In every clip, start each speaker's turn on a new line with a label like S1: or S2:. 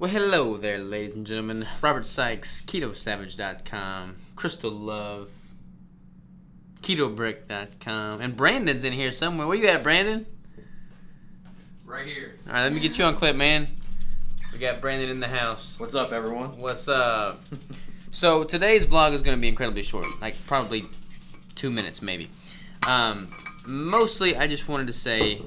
S1: Well, hello there, ladies and gentlemen. Robert Sykes, KetoSavage.com, Crystal Love, KetoBrick.com, and Brandon's in here somewhere. Where you at, Brandon?
S2: Right here.
S1: All right, let me get you on clip, man. We got Brandon in the house.
S2: What's up, everyone?
S1: What's up? So today's vlog is going to be incredibly short, like probably 2 minutes maybe. Mostly, I just wanted to say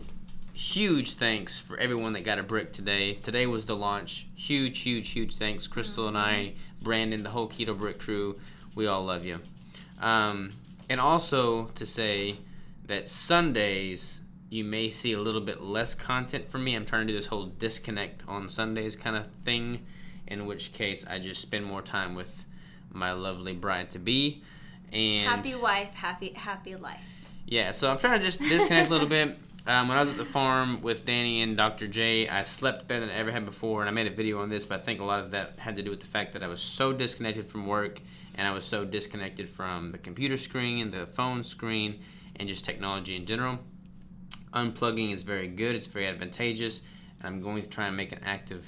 S1: huge thanks for everyone that got a brick today. Today was the launch. Huge thanks. Crystal and I, Brandon, the whole Keto Brick crew, we all love you. And also to say that Sundays, you may see a little bit less content from me. I'm trying to do this whole disconnect on Sundays kind of thing, in which case I just spend more time with my lovely bride-to-be. And
S3: happy wife, happy life.
S1: Yeah, so I'm trying to just disconnect a little bit. When I was at the farm with Danny and Dr. J, I slept better than I ever had before, and I made a video on this, but I think a lot of that had to do with the fact that I was so disconnected from work, and I was so disconnected from the computer screen and the phone screen, and just technology in general. Unplugging is very good, it's very advantageous, and I'm going to try and make an active,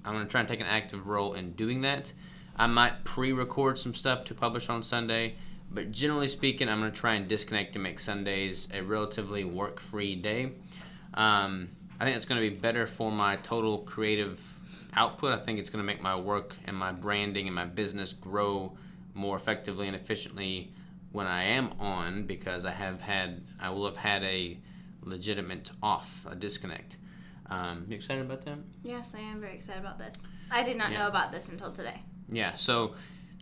S1: I'm going to try and take an active role in doing that. I might pre-record some stuff to publish on Sunday, but generally speaking, I'm going to try and disconnect to make Sundays a relatively work-free day. I think it's going to be better for my total creative output. I think it's going to make my work and my branding and my business grow more effectively and efficiently when I am on, because I will have had a legitimate off, a disconnect. You excited about that?
S3: Yes, I am very excited about this. I did not know about this until today.
S1: Yeah, so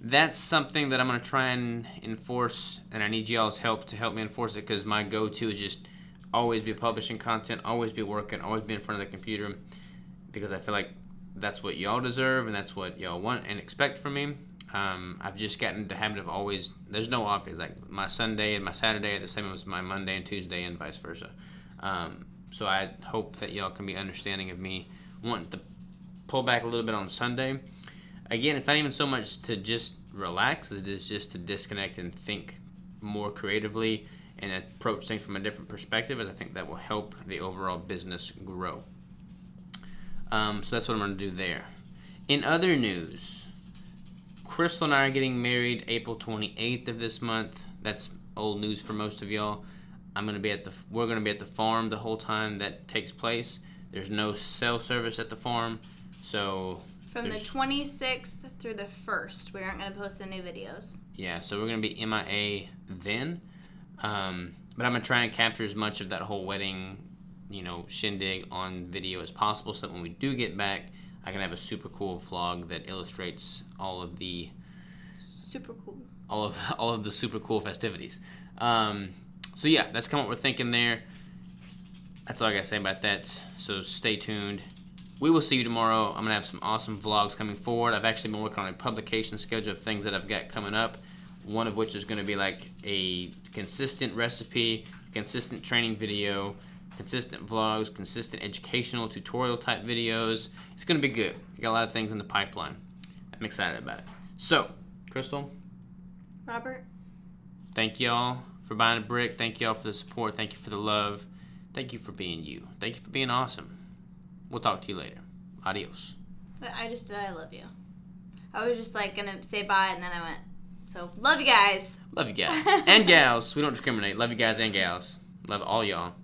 S1: that's something that I'm going to try and enforce, and I need y'all's help to help me enforce it, because my go-to is just always be publishing content, always be working, always be in front of the computer, because I feel like that's what y'all deserve and that's what y'all want and expect from me. I've just gotten into the habit of always, there's no off days, like my Sunday and my Saturday are the same as my Monday and Tuesday and vice versa. So I hope that y'all can be understanding of me wanting to pull back a little bit on Sunday. Again, it's not even so much to just relax as it is just to disconnect and think more creatively and approach things from a different perspective, as I think that will help the overall business grow. So that's what I'm going to do there. In other news, Crystal and I are getting married April 28th of this month. That's old news for most of y'all. We're going to be at the farm the whole time that takes place. There's no cell service at the farm, so
S3: from the 26th through the 1st, we aren't going to post any videos.
S1: Yeah, so we're going to be MIA then. But I'm going to try and capture as much of that whole wedding, shindig on video as possible, so that when we do get back, I can have a super cool vlog that illustrates all of the
S3: super
S1: cool festivities. So yeah, that's kind of what we're thinking there. That's all I got to say about that. So stay tuned. We will see you tomorrow. I'm going to have some awesome vlogs coming forward. I've actually been working on a publication schedule of things that I've got coming up, one of which is going to be like a consistent recipe, consistent training video, consistent vlogs, consistent educational tutorial type videos. It's going to be good. I got a lot of things in the pipeline. I'm excited about it. So, Crystal,
S3: Robert,
S1: thank y'all for buying a brick. Thank y'all for the support. Thank you for the love. Thank you for being you. Thank you for being awesome. We'll talk to you later. Adios.
S3: I just did I love you. I was just like gonna say bye, and then I went, so love you guys.
S1: Love you guys. And gals. We don't discriminate. Love you guys and gals. Love all y'all.